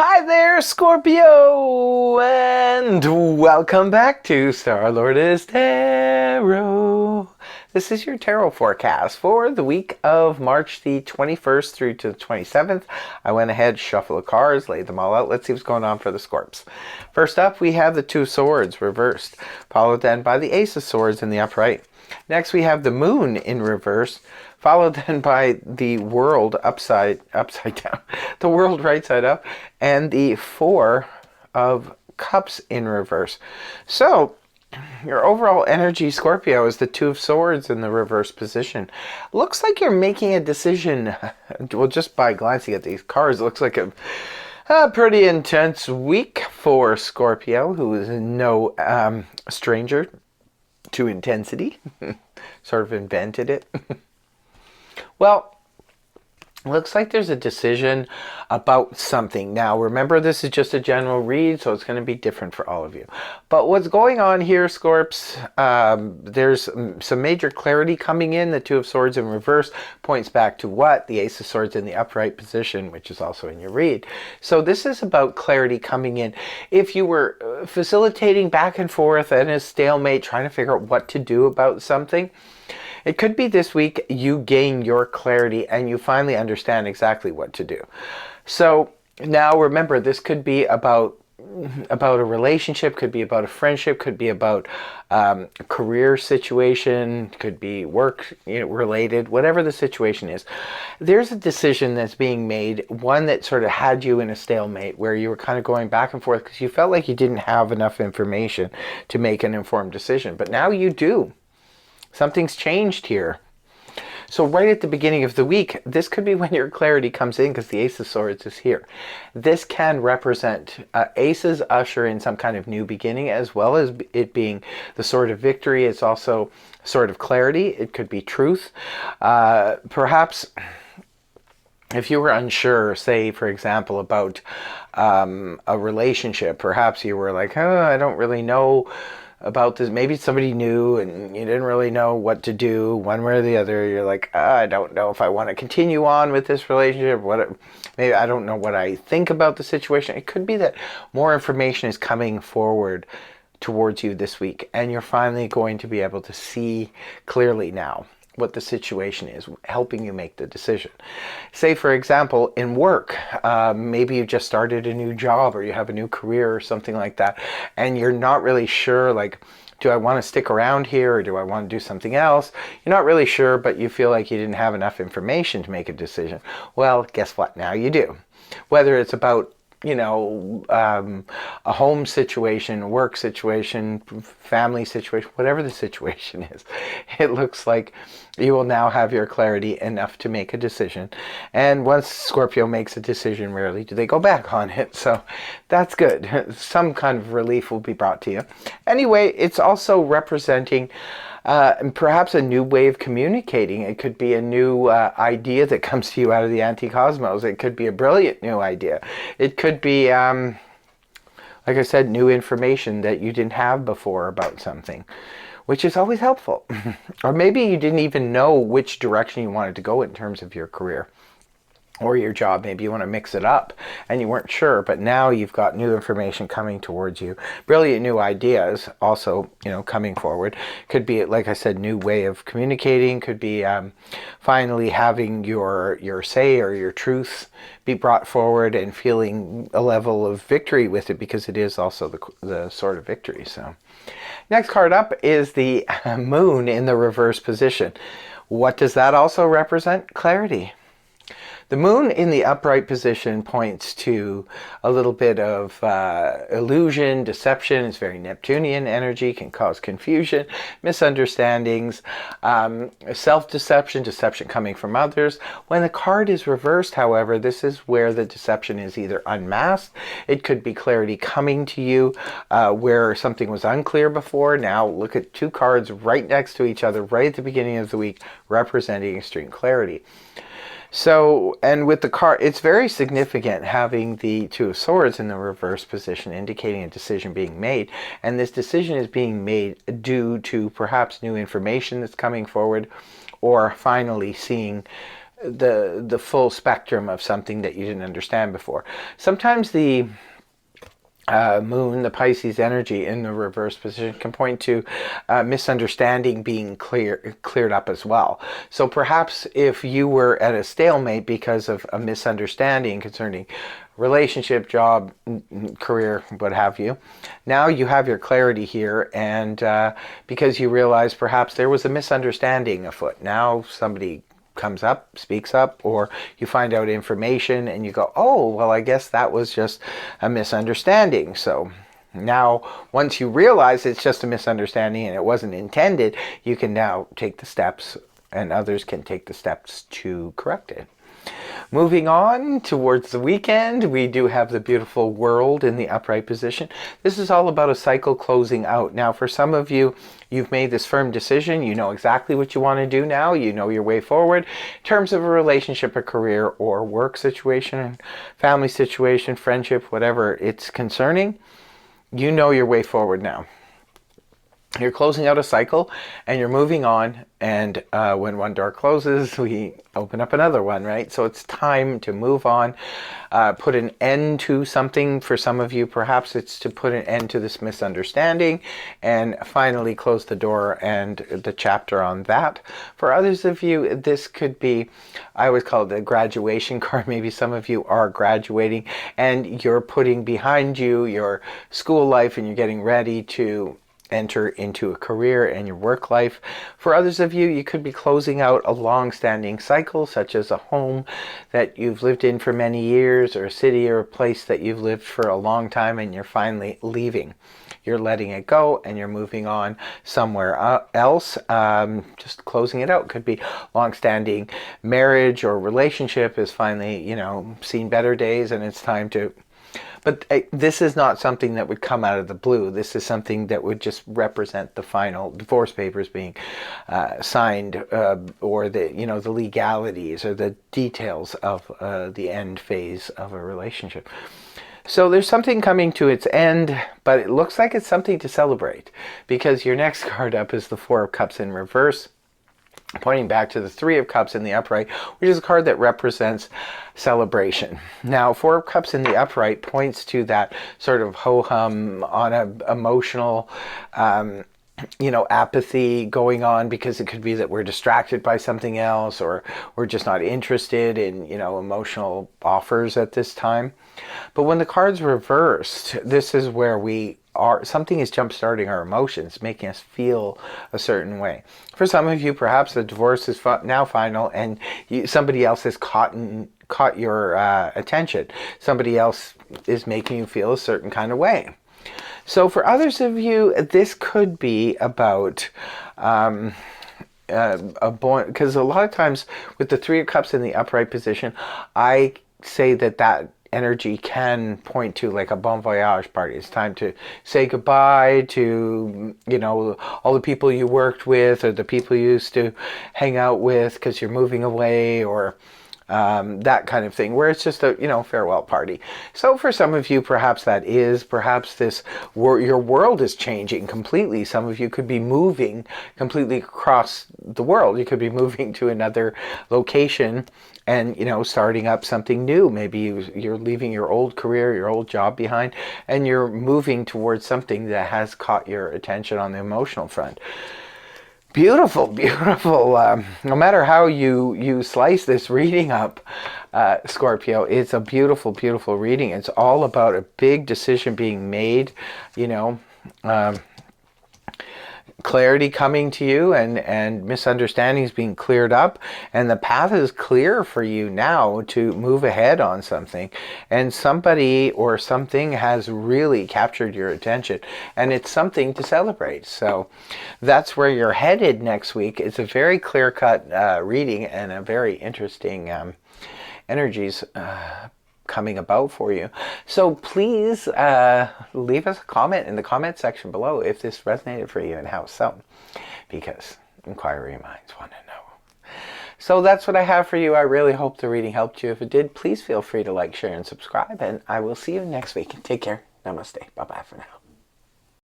Hi there, Scorpio, and welcome back to Star-Lord's Tarot. This is your tarot forecast for the week of March the 21st through to the 27th. I went ahead, shuffled the cards, laid them all out. Let's see what's going on for the Scorps. First up, we have the Two of Swords reversed, followed then by the Ace of Swords in the upright. Next, we have the Moon in reverse, followed then by the World upside down, the World right side up, and the Four of Cups in reverse. So, your overall energy, Scorpio, is the Two of Swords in the reverse position. Looks like you're making a decision. Well, just by glancing at these cards, it looks like a pretty intense week for Scorpio, who is no stranger to intensity. Sort of invented it. Well, looks like there's a decision about something. Now, remember, this is just a general read, so it's going to be different for all of you. But what's going on here, Scorps, there's some major clarity coming in. The Two of Swords in reverse points back to what? The Ace of Swords in the upright position, which is also in your read. So this is about clarity coming in. If you were facilitating back and forth and a stalemate, trying to figure out what to do about something, it could be this week you gain your clarity and you finally understand exactly what to do. So now remember, this could be about a relationship, could be about a friendship, could be about a career situation, could be work related, whatever the situation is. There's a decision that's being made, one that sort of had you in a stalemate where you were kind of going back and forth because you felt like you didn't have enough information to make an informed decision. But now you do. Something's changed here. So right at the beginning of the week, this could be when your clarity comes in because the Ace of Swords is here. This can represent aces usher in some kind of new beginning, as well as it being the Sword of Victory. It's also Sword of Clarity. It could be truth. Perhaps if you were unsure, say, for example, about a relationship, perhaps you were like, oh, I don't really know about this. Maybe somebody new and you didn't really know what to do one way or the other. You're like, I don't know if I want to continue on with this relationship. Maybe I don't know what I think about the situation. It could be that more information is coming forward towards you this week and you're finally going to be able to see clearly now what the situation is, helping you make the decision. Say, for example, in work, maybe you just started a new job or you have a new career or something like that, and you're not really sure, like, do I want to stick around here or do I want to do something else? You're not really sure, but you feel like you didn't have enough information to make a decision. Well, guess what? Now you do. Whether it's about a home situation, work situation, family situation, whatever the situation is, it looks like you will now have your clarity enough to make a decision. And once Scorpio makes a decision, rarely do they go back on it. So that's good. Some kind of relief will be brought to you. Anyway, it's also representing perhaps a new way of communicating. It could be a new idea that comes to you out of the anti-cosmos. It could be a brilliant new idea. It could be, like I said, new information that you didn't have before about something, which is always helpful. Or maybe you didn't even know which direction you wanted to go in terms of your career or your job. Maybe you want to mix it up and you weren't sure, but now you've got new information coming towards you. Brilliant new ideas also, coming forward. Could be, like I said, new way of communicating. Could be finally having your say or your truth be brought forward and feeling a level of victory with it, because it is also the Sword of Victory. So next card up is the Moon in the reverse position. What does that also represent? Clarity. The Moon in the upright position points to a little bit of illusion, deception. It's very Neptunian energy, can cause confusion, misunderstandings, self-deception, deception coming from others. When the card is reversed, however, this is where the deception is either unmasked. It could be clarity coming to you where something was unclear before. Now look at two cards right next to each other right at the beginning of the week representing extreme clarity. So, and with the card, it's very significant having the Two of Swords in the reverse position, indicating a decision being made. And this decision is being made due to perhaps new information that's coming forward, or finally seeing the full spectrum of something that you didn't understand before. Sometimes the moon, the Pisces energy in the reverse position, can point to misunderstanding being cleared up as well. So perhaps if you were at a stalemate because of a misunderstanding concerning relationship, job, career, what have you, now you have your clarity here, and because you realize perhaps there was a misunderstanding afoot. Now somebody comes up, speaks up, or you find out information and you go, oh, well, I guess that was just a misunderstanding. So now, once you realize it's just a misunderstanding and it wasn't intended, you can now take the steps, and others can take the steps to correct it. Moving on towards the weekend, we do have the beautiful World in the upright position. This is all about a cycle closing out. Now, for some of you, you've made this firm decision. You know exactly what you want to do now. You know your way forward in terms of a relationship, a career, or work situation, family situation, friendship, whatever it's concerning. You know your way forward now. You're closing out a cycle and you're moving on, and when one door closes, we open up another one, right? So it's time to move on, put an end to something. For some of you, perhaps it's to put an end to this misunderstanding and finally close the door and the chapter on that. For others of you, this could be, I always call it the graduation card. Maybe some of you are graduating and you're putting behind you your school life and you're getting ready to enter into a career and your work life. For others of you, you could be closing out a long-standing cycle, such as a home that you've lived in for many years, or a city or a place that you've lived for a long time, and you're finally leaving. You're letting it go and you're moving on somewhere else. Just closing it out. Could be long-standing marriage or relationship is finally, seen better days, and it's time to. But this is not something that would come out of the blue. This is something that would just represent the final divorce papers being signed, or the legalities or the details of the end phase of a relationship. So there's something coming to its end, but it looks like it's something to celebrate, because your next card up is the Four of Cups in reverse, pointing back to the Three of Cups in the upright, which is a card that represents celebration. Now, Four of Cups in the upright points to that sort of ho-hum on an emotional apathy going on, because it could be that we're distracted by something else, or we're just not interested in, emotional offers at this time. But when the card's reversed, this is where something is jump-starting our emotions, making us feel a certain way. For some of you, perhaps the divorce is now final, and somebody else has caught your attention. Somebody else is making you feel a certain kind of way. So for others of you, this could be about because a lot of times with the Three of Cups in the upright position, I say that energy can point to like a bon voyage party. It's time to say goodbye to, all the people you worked with, or the people you used to hang out with because you're moving away, or that kind of thing, where it's just a farewell party. So for some of you, perhaps this your world is changing completely. Some of you could be moving completely across the world. You could be moving to another location and starting up something new. Maybe you're leaving your old career, your old job behind, and you're moving towards something that has caught your attention on the emotional front. Beautiful, beautiful. No matter how you slice this reading up, Scorpio, it's a beautiful, beautiful reading. It's all about a big decision being made, clarity coming to you, and misunderstandings being cleared up, and the path is clear for you now to move ahead on something, and somebody or something has really captured your attention, and it's something to celebrate. So that's where you're headed next week. It's a very clear-cut reading, and a very interesting energies coming about for you. So please leave us a comment in the comment section below if this resonated for you and how so, because inquiry minds want to know. So that's what I have for you. I really hope the reading helped you. If it did, please feel free to like, share, and subscribe, and I will see you next week. Take care. Namaste. Bye-bye for now.